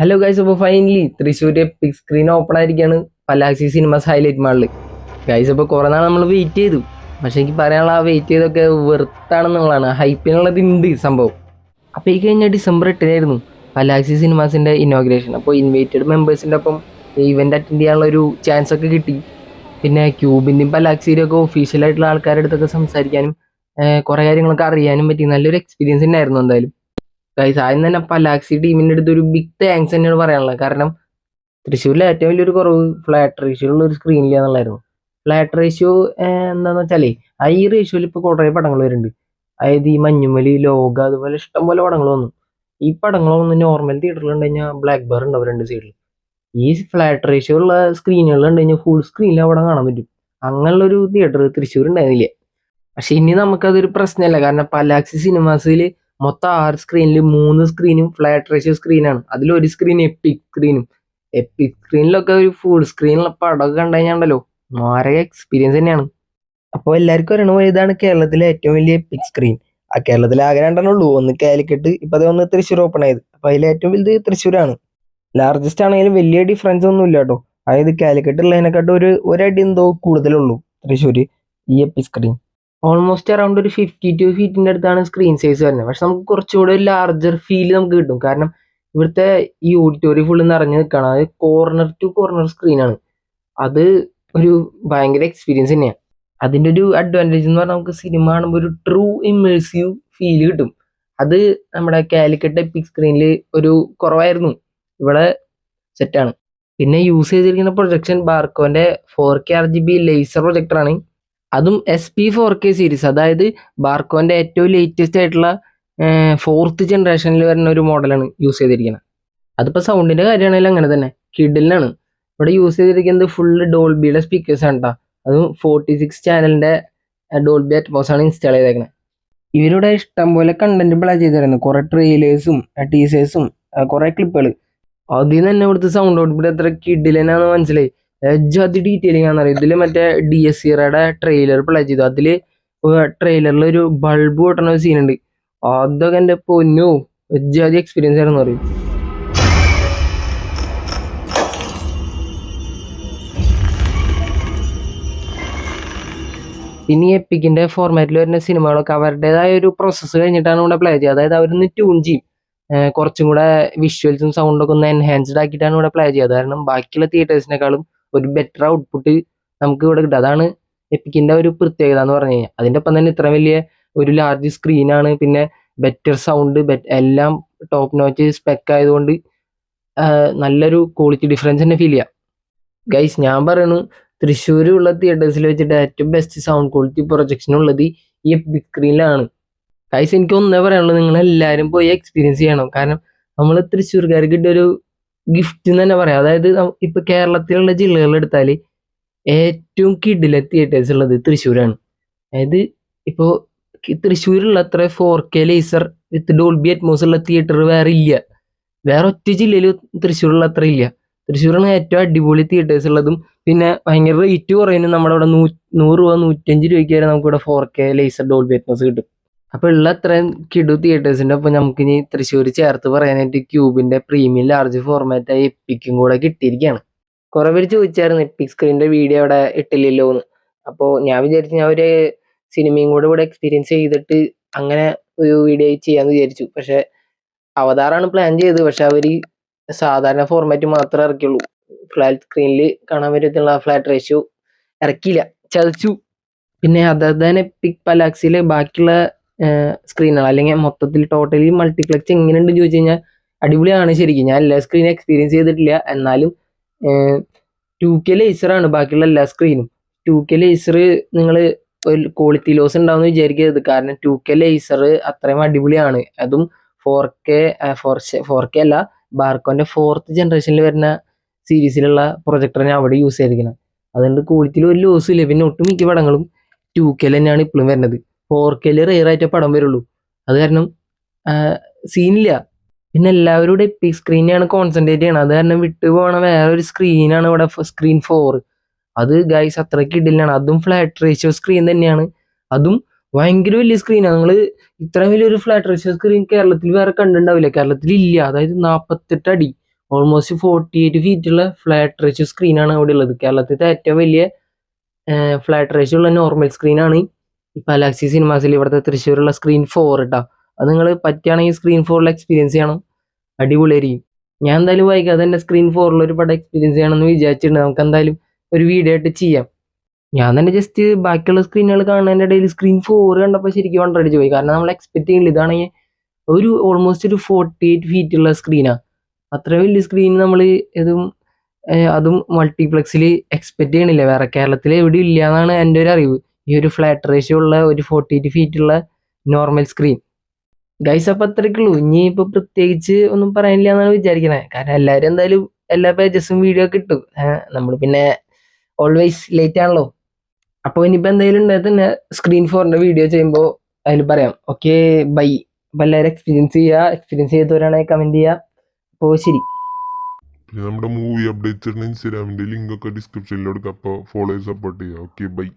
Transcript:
Hello guys, അപ്പോൾ finally Thrissur big screen open ആയിരിക്കാണ് പലാക്സി സിനിമാസ് ഹൈലൈറ്റ് മാളിൽ. ഗൈസ് അപ്പോൾ കുറേ നാൾ നമ്മൾ വെയിറ്റ് ചെയ്തു, പക്ഷെ എനിക്ക് പറയാനുള്ള ആ വെയിറ്റ് ചെയ്തൊക്കെ വെറുത്താണെന്നുള്ളതാണ്. ഹൈപ്പിനുള്ളത് ഉണ്ട് സംഭവം. അപ്പോൾ ഈ കഴിഞ്ഞ ഡിസംബർ 8-നായിരുന്നു പലാക്സി സിനിമാസിൻ്റെ ഇനോഗ്രേഷൻ. അപ്പോൾ ഇൻവൈറ്റഡ് മെമ്പേഴ്സിൻ്റെ ഒപ്പം ഇവൻ്റ് അറ്റൻഡ് ചെയ്യാനുള്ള ഒരു ചാൻസ് ഒക്കെ കിട്ടി. പിന്നെ ക്യൂബിൻ്റെയും പലാക്സിയുടെ ഒക്കെ ഒഫീഷ്യലായിട്ടുള്ള ആൾക്കാരുടെ അടുത്തൊക്കെ സംസാരിക്കാനും കുറേ കാര്യങ്ങളൊക്കെ അറിയാനും പറ്റി. നല്ലൊരു എക്സ്പീരിയൻസ് തന്നെയായിരുന്നു എന്തായാലും. ഗൈസ് ആദ്യം തന്നെ പലാക്സി ടീമിൻ്റെ അടുത്ത് ഒരു ബിഗ് താങ്ക്സ് തന്നെയാണ് പറയാനുള്ളത്. കാരണം തൃശ്ശൂരിലെ ഏറ്റവും വലിയൊരു കുറവ് ഫ്ലാറ്റ് റേഷ്യോയിലുള്ള ഒരു സ്ക്രീനില്ല എന്നുള്ളായിരുന്നു. ഫ്ലാറ്റ് റേഷ്യോ എന്താണെന്ന് വെച്ചാലേ ഈ റേഷ്യോയിൽ ഇപ്പോൾ കുറേ പടങ്ങൾ വരുന്നുണ്ട്. അതായത് ഈ മഞ്ഞുമലി, ലോക, അതുപോലെ ഇഷ്ടംപോലെ പടങ്ങൾ വന്നു. ഈ പടങ്ങളൊന്നും നോർമൽ തിയേറ്ററിൽ ഉണ്ട് കഴിഞ്ഞാൽ ബ്ലാക്ക് ബാർ ഉണ്ടാവും രണ്ട് സൈഡിൽ. ഈ ഫ്ലാറ്റ് റേഷ്യോ ഉള്ള സ്ക്രീനുകൾ ഉണ്ട് കഴിഞ്ഞാൽ ഫുൾ സ്ക്രീനിൽ അവിടെ കാണാൻ പറ്റും. അങ്ങനെയുള്ളൊരു തിയേറ്റർ തൃശ്ശൂർ ഉണ്ടായിരുന്നില്ല. പക്ഷെ ഇനി നമുക്കതൊരു പ്രശ്നമല്ല. കാരണം പലാക്സി സിനിമാസിൽ മൊത്തം 6 സ്ക്രീനിൽ 3 സ്ക്രീനും ഫ്ലാറ്റ് റേഷ്യോ സ്ക്രീനാണ്. അതിലൊരു സ്ക്രീൻ എപ്പിക് സ്ക്രീനും. എപ്പിക് സ്ക്രീനിലൊക്കെ ഒരു ഫുൾ സ്ക്രീനിലുള്ള പടമൊക്കെ കണ്ടു കഴിഞ്ഞാണ്ടല്ലോ മാരക എക്സ്പീരിയൻസ് തന്നെയാണ്. അപ്പോൾ എല്ലാവർക്കും അറിയണ ഇതാണ് കേരളത്തിലെ ഏറ്റവും വലിയ എപ്പിക് സ്ക്രീൻ. ആ കേരളത്തിൽ ആകെ രണ്ടെണ്ണം ഉള്ളൂ. ഒന്ന് കാലിക്കട്ട്, ഇപ്പം അത് ഒന്ന് തൃശ്ശൂർ ഓപ്പൺ ആയത്. അപ്പോൾ അതിൽ ഏറ്റവും വലുത് തൃശ്ശൂരാണ്. ലാർജസ്റ്റ് ആണെങ്കിലും വലിയ ഡിഫറൻസ് ഒന്നും ഇല്ല കേട്ടോ. അതായത് കാലിക്കട്ട് ഉള്ളതിനെക്കാട്ടും ഒരടി എന്തോ കൂടുതലുള്ളൂ തൃശ്ശൂർ ഈ എപ്പിക് സ്ക്രീൻ. ഓൾമോസ്റ്റ് അറൗണ്ട് ഒരു 52 ഫീറ്റിൻ്റെ അടുത്താണ് സ്ക്രീൻ സൈസ് വരുന്നത്. പക്ഷെ നമുക്ക് കുറച്ചുകൂടെ ഒരു ലാർജർ ഫീൽ നമുക്ക് കിട്ടും. കാരണം ഇവിടുത്തെ ഈ ഓഡിറ്റോറിയം ഫുള്ള് നിറഞ്ഞു നിൽക്കുകയാണ്. അത് കോർണർ ടു കോർണർ സ്ക്രീനാണ്. അത് ഒരു ഭയങ്കര എക്സ്പീരിയൻസ് തന്നെയാണ്. അതിൻ്റെ ഒരു അഡ്വാൻറ്റേജ് എന്ന് പറഞ്ഞാൽ നമുക്ക് സിനിമ കാണുമ്പോൾ ഒരു ട്രൂ ഇമ്മേഴ്സീവ് ഫീൽ കിട്ടും. അത് നമ്മുടെ കാലിക്കട്ട് എപ്പിക് സ്ക്രീനിൽ ഒരു കുറവായിരുന്നു. ഇവിടെ സെറ്റാണ്. പിന്നെ യൂസ് ചെയ്തിരിക്കുന്ന പ്രൊജക്ഷൻ ബാർക്കോൻ്റെ 4K RGB ലേസർ പ്രൊജക്ടറാണ്. അതും SP4K സീരീസ്, അതായത് ബാർക്കോൻ്റെ ഏറ്റവും ലേറ്റസ്റ്റ് ആയിട്ടുള്ള 4th ജനറേഷനിൽ വരുന്ന ഒരു മോഡലാണ് യൂസ് ചെയ്തിരിക്കുന്നത്. അതിപ്പോൾ സൗണ്ടിൻ്റെ കാര്യമാണെങ്കിലും അങ്ങനെ തന്നെ കിഡിലാണ്. ഇവിടെ യൂസ് ചെയ്തിരിക്കുന്നത് ഫുള്ള് ഡോൾബിയുടെ സ്പീക്കേഴ്സാണ് കേട്ടോ. അതും 46 ചാനലിൻ്റെ ഡോൾബി അറ്റ്മോസ് ആണ് ഇൻസ്റ്റാൾ ചെയ്തേക്കുന്നത്. ഇവരുടെ ഇഷ്ടം പോലെ കണ്ടന്റ് പ്ലേ ചെയ്തിരുന്നത് കുറേ ട്രെയിലേഴ്സും ടീസേഴ്സും കുറേ ക്ലിപ്പുകൾ. അതിൽ നിന്ന് തന്നെ ഇവിടുത്തെ സൗണ്ട് ഔട്ട്പുട്ട് എത്ര കിഡിലെന്നാന്ന് മനസ്സിലായി. അത് ഡീറ്റെയിലിംഗ് ആണെന്നറിയാം. ഇതിൽ മറ്റേ DSCRയുടെ ട്രെയിലർ പ്ലേ ചെയ്തു. അതിൽ ട്രെയിലറിൽ ഒരു ബൾബ് പൊട്ടണ ഒരു സീനുണ്ട്. അതൊക്കെ എൻ്റെ പൊന്നു ജാതി എക്സ്പീരിയൻസ് ആയിരുന്നു പറയും. പിന്നെ ഈ എപ്പിക്കിൻ്റെ ഫോർമാറ്റിൽ വരുന്ന സിനിമകളൊക്കെ അവരുടേതായ ഒരു പ്രോസസ്സ് കഴിഞ്ഞിട്ടാണ് ഇവിടെ പ്ലേ ചെയ്യുക. അതായത് അവരൊന്ന് ട്യൂൺ ചെയ്യും. കുറച്ചും കൂടെ വിഷ്വൽസും സൗണ്ടൊക്കെ ഒന്ന് എൻഹാൻസ്ഡ് ആക്കിയിട്ടാണ് ഇവിടെ പ്ലേ ചെയ്യുക. കാരണം ബാക്കിയുള്ള തിയേറ്റേഴ്സിനേക്കാളും ഒരു ബെറ്റർ ഔട്ട്പുട്ട് നമുക്ക് ഇവിടെ കിട്ടും. അതാണ് എപ്പിക്കിൻ്റെ ഒരു പ്രത്യേകത എന്ന് പറഞ്ഞു കഴിഞ്ഞാൽ. അതിൻ്റെ ഒപ്പം തന്നെ ഇത്ര വലിയ ഒരു ലാർജ് സ്ക്രീനാണ്. പിന്നെ ബെറ്റർ സൗണ്ട്, എല്ലാം ടോപ്പ് നോച്ച് സ്പെക്ക് ആയതുകൊണ്ട് നല്ലൊരു ക്വാളിറ്റി ഡിഫറൻസ് തന്നെ ഫീൽ ചെയ്യാം. ഗൈസ് ഞാൻ പറയുന്നു, തൃശ്ശൂരുള്ള തിയേറ്റേഴ്സിൽ വെച്ചിട്ട് ഏറ്റവും ബെസ്റ്റ് സൗണ്ട് ക്വാളിറ്റി പ്രൊജക്ഷൻ ഉള്ളത് ഈ എപ്പിക് സ്ക്രീനിലാണ്. ഗൈസ് എനിക്ക് ഒന്നേ പറയാനുള്ളൂ, നിങ്ങളെല്ലാവരും പോയി എക്സ്പീരിയൻസ് ചെയ്യണം. കാരണം നമ്മൾ തൃശ്ശൂർക്കാർക്ക് കിട്ടിയ ഒരു ഗിഫ്റ്റ് എന്ന് തന്നെ പറയാം. അതായത് ഇപ്പോൾ കേരളത്തിലുള്ള ജില്ലകൾ എടുത്താൽ ഏറ്റവും കിടില തിയേറ്റേഴ്സ് ഉള്ളത് തൃശ്ശൂരാണ്. അതായത് ഇപ്പോൾ തൃശ്ശൂരുള്ള അത്ര 4K ലേസർ വിത്ത് ഡോൾബി അറ്റ്മോസ് ഉള്ള തിയേറ്റർ വേറെ ഇല്ല. വേറെ ഒറ്റ ജില്ലയിൽ തൃശ്ശൂരുള്ള അത്ര ഇല്ല. തൃശ്ശൂരാണ് ഏറ്റവും അടിപൊളി തിയേറ്റേഴ്സ് ഉള്ളതും. പിന്നെ ഭയങ്കര റേറ്റ് കുറയുന്നു. നമ്മുടെ ഇവിടെ 100 രൂപ 105 രൂപയ്ക്ക് വരെ നമുക്കിവിടെ 4K ലേസർ ഡോൾബി അറ്റ്മോസ് കിട്ടും. അപ്പോൾ ഉള്ള അത്രയും കിടു തിയേറ്റേഴ്സിൻ്റെ ഒപ്പം നമുക്ക് ഇനി തൃശ്ശൂർ ചേർത്ത് പറയാനായിട്ട് ക്യൂബിൻ്റെ പ്രീമിയം ലാർജ് ഫോർമാറ്റായി എപ്പിക്കും കൂടെ കിട്ടിയിരിക്കുകയാണ്. കുറേ പേര് ചോദിച്ചായിരുന്നു എപ്പിക് സ്ക്രീനിൻ്റെ വീഡിയോ അവിടെ ഇട്ടില്ലല്ലോ എന്ന്. അപ്പോൾ ഞാൻ വിചാരിച്ചു ഞാൻ ഒരു സിനിമയും കൂടെ ഇവിടെ എക്സ്പീരിയൻസ് ചെയ്തിട്ട് അങ്ങനെ ഒരു വീഡിയോ ചെയ്യാമെന്ന് വിചാരിച്ചു. പക്ഷേ അവതാറാണ് പ്ലാൻ ചെയ്തത്. പക്ഷെ അവർ സാധാരണ ഫോർമാറ്റ് മാത്രമേ ഇറക്കിയുള്ളൂ. ഫ്ലാറ്റ് സ്ക്രീനിൽ കാണാൻ പറ്റത്തുള്ള ഫ്ലാറ്റ് റേഷ്യോ ഇറക്കിയില്ല, ചതിച്ചു. പിന്നെ അതർ ദാൻ എപ്പിക് പലാക്സിയിലെ ബാക്കിയുള്ള സ്ക്രീനുകൾ അല്ലെങ്കിൽ മൊത്തത്തിൽ ടോട്ടലി മൾട്ടിപ്ലക്സ് എങ്ങനെയുണ്ടെന്ന് ചോദിച്ചു കഴിഞ്ഞാൽ അടിപൊളിയാണ്. ശരിക്കും ഞാൻ എല്ലാ സ്ക്രീനും എക്സ്പീരിയൻസ് ചെയ്തിട്ടില്ല. എന്നാലും 2K ലേസറാണ് ബാക്കിയുള്ള എല്ലാ സ്ക്രീനും. 2K ലേസർ നിങ്ങൾ ഒരു ക്വാളിറ്റി ലോസ് ഉണ്ടാവുമെന്ന് വിചാരിക്കരുത്. കാരണം 2K ലേസർ അത്രയും അടിപൊളിയാണ്. അതും 4K അല്ല, ബാർക്കോൻ്റെ 4th ജനറേഷനിൽ വരുന്ന സീരീസിലുള്ള പ്രൊജക്ടറാണ് അവിടെ യൂസ് ചെയ്തിരിക്കുന്നത്. അതുകൊണ്ട് ക്വാളിറ്റിയിൽ ഒരു ലോസും ഇല്ല. പിന്നെ ഒട്ടുമിക്ക പടങ്ങളും 2K തന്നെയാണ് ഇപ്പോഴും വരുന്നത്. 4K റെയറായിട്ടേ പടം വരുള്ളൂ. അത് കാരണം സീനില്ല. പിന്നെ എല്ലാവരും ഇവിടെ എപ്പിക് സ്ക്രീനെയാണ് കോൺസെൻട്രേറ്റ് ചെയ്യണം. അത് കാരണം വിട്ടു പോകണ വേറെ ഒരു സ്ക്രീനാണ് ഇവിടെ സ്ക്രീൻ 4. അത് ഗൈസ് അത്രയ്ക്ക് ഇടില്ലാണ്. അതും ഫ്ലാറ്റ് റേഷ്യോ സ്ക്രീൻ തന്നെയാണ്. അതും ഭയങ്കര വലിയ സ്ക്രീനാണ്. നിങ്ങൾ ഇത്രയും വലിയൊരു ഫ്ലാറ്റ് റേഷ്യോ സ്ക്രീൻ കേരളത്തിൽ വേറെ കണ്ടിട്ടുണ്ടാവില്ല. കേരളത്തിൽ ഇല്ല. അതായത് 48 അടി ഓൾമോസ്റ്റ് 48 ഫീറ്റുള്ള ഫ്ലാറ്റ് റേഷ്യോ സ്ക്രീനാണ് അവിടെ ഉള്ളത്. കേരളത്തിലത്തെ ഏറ്റവും വലിയ ഫ്ലാറ്റ് റേഷ്യോ ഉള്ള നോർമൽ സ്ക്രീനാണ് ഈ പാലാക്സി സിനിമാസിൽ ഇവിടുത്തെ തൃശ്ശൂരുള്ള സ്ക്രീൻ 4 കേട്ടോ. അത് നിങ്ങൾ പറ്റുകയാണെങ്കിൽ സ്ക്രീൻ 4 എക്സ്പീരിയൻസ് ചെയ്യണം, അടിപൊളിയായിരിക്കും. ഞാൻ എന്തായാലും വൈകാതെ തന്നെ സ്ക്രീൻ 4 ഒരു പടം എക്സ്പീരിയൻസ് ചെയ്യണമെന്ന് വിചാരിച്ചിട്ടുണ്ട്. നമുക്ക് എന്തായാലും ഒരു വീഡിയോ ആയിട്ട് ചെയ്യാം. ഞാൻ തന്നെ ജസ്റ്റ് ബാക്കിയുള്ള സ്ക്രീനുകൾ കാണുന്നതിൻ്റെ ഇടയിൽ സ്ക്രീൻ 4 കണ്ടപ്പോൾ ശരിക്കും വണ്ടടിച്ച് പോയി. കാരണം നമ്മൾ എക്സ്പെക്ട് ചെയ്യുന്നില്ല, ഇതാണെങ്കിൽ ഓൾമോസ്റ്റ് ഒരു 48 ഫീറ്റുള്ള സ്ക്രീനാണ്. അത്ര വലിയ സ്ക്രീൻ നമ്മൾ ഇതും അതും മൾട്ടിപ്ലക്സിൽ എക്സ്പെക്ട് ചെയ്യണില്ല. വേറെ കേരളത്തിൽ എവിടെയും ഇല്ല എന്നാണ് എൻ്റെ ഒരു അറിവ്, ഈ ഒരു ഫ്ലാറ്റ് റേഷ്യോ ഉള്ള ഒരു 48 ഫീറ്റുള്ള നോർമൽ സ്ക്രീൻ. ഗൈസ് അപ്പോൾ അത്രയ്ക്കുള്ളൂ. ഇനി ഇപ്പോൾ പ്രത്യേകിച്ച് ഒന്നും പറയാനില്ല എന്നാണ് വിചാരിക്കണേ. കാരണം എല്ലാവരും എന്തായാലും എല്ലാ പേജസും വീഡിയോ കിട്ടും. നമ്മൾ പിന്നെ ഓൾവേസ് ലേറ്റ് ആണല്ലോ. അപ്പോൾ ഇനിയിപ്പോൾ എന്തെങ്കിലും ഉണ്ടെങ്കിൽ തന്നെ സ്ക്രീൻ 4ൻ്റെ വീഡിയോ ചെയ്യുമ്പോൾ അതിൽ പറയാം. Okay bye. അപ്പോൾ എല്ലാവരും എക്സ്പീരിയൻസ് ചെയ്യുക, എക്സ്പീരിയൻസ് ചെയ്തവരാണെങ്കിൽ കമൻറ്റ് ചെയ്യുക. അപ്പോൾ ശരി. പിന്നെ നമ്മുടെ മൂവി അപ്ഡേറ്റ്സിന് ഇൻസ്റ്റാഗ്രാമിൻ്റെ ലിങ്കൊക്കെ ഡിസ്ക്രിപ്ഷനിൽ കൊടുക്കാം. അപ്പോൾ ഫോളോ ചെയ്ത് സപ്പോർട്ട് ചെയ്യുക. Okay bye.